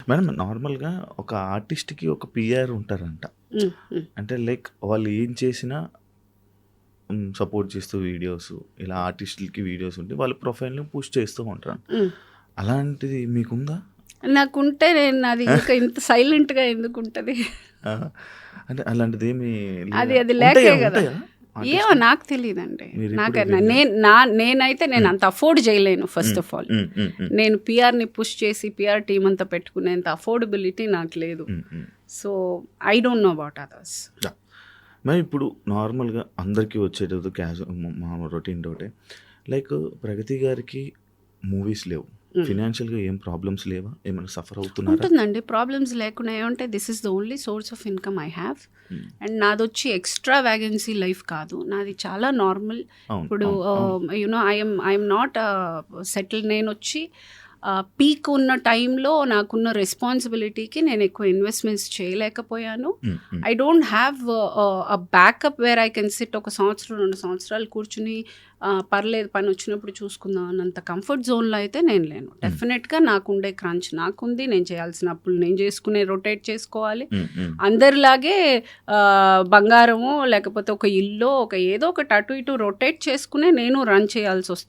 Madam నార్మల్గా ఒక ఆర్టిస్ట్కి ఒక పిఆర్ ఉంటారంట. అంటే లైక్ వాళ్ళు ఏం చేసినా సపోర్ట్ చేస్తూ వీడియోస్ ఇలా ఆర్టిస్టులకి వీడియోస్ ఉంటే వాళ్ళ ప్రొఫైల్ని పుష్ చేస్తూ ఉంటారు. అలాంటిది మీకుందా? నాకుంటే నేను అది ఇంకా ఇంత సైలెంట్గా ఎందుకు ఉంటుంది? ఆ, అంటే అలాంటిది ఏమి అది లేకే కదా. ఏమో నాకు తెలియదండి. నేనైతే నేను అంత అఫోర్డ్ చేయలేను. ఫస్ట్ ఆఫ్ ఆల్ నేను పిఆర్ని పుష్ చేసి పిఆర్ టీం అంతా పెట్టుకునేంత అఫోర్డబిలిటీ నాకు లేదు. So I don't know about others. మరి ఇప్పుడు నార్మల్గా అందరికీ వచ్చేటది మా రొటీన్ తోటే లైక్ ప్రగతి గారికి మూవీస్ లేవు, ఫినాన్షియల్గా ఏం ప్రాబ్లమ్స్ లేవా? ఏమైనా సఫర్ అవుతున్నారు? ఉంటుందండి. ప్రాబ్లమ్స్ లేకుండా ఏమంటే this is the only source of income I have. And నాది వచ్చి ఎక్స్ట్రా వ్యాగెన్సీ లైఫ్ కాదు, నాది చాలా నార్మల్. ఇప్పుడు యునో ఐఎమ్ నాట్ సెటిల్. నేను వచ్చి పీక్ ఉన్న టైంలో నాకున్న రెస్పాన్సిబిలిటీకి నేను ఎక్కువ ఇన్వెస్ట్మెంట్స్ చేయలేకపోయాను. I don't have a backup where I can SIT ఒక సంవత్సరం 2 సంవత్సరాలు కూర్చుని పర్లేదు పని వచ్చినప్పుడు చూసుకుందాం అన్నంత కంఫర్ట్ జోన్లో అయితే నేను లేను. డెఫినెట్గా నాకుండే క్రంచ్ నాకుంది. నేను చేయాల్సిన అప్పులు నేను చేసుకునే రొటేట్ చేసుకోవాలి. అందరిలాగే బంగారమో లేకపోతే ఒక ఇల్లు ఒక ఏదో ఒకటి అటు ఇటు రొటేట్ చేసుకునే నేను రన్ చేయాల్సి వస్తుంది.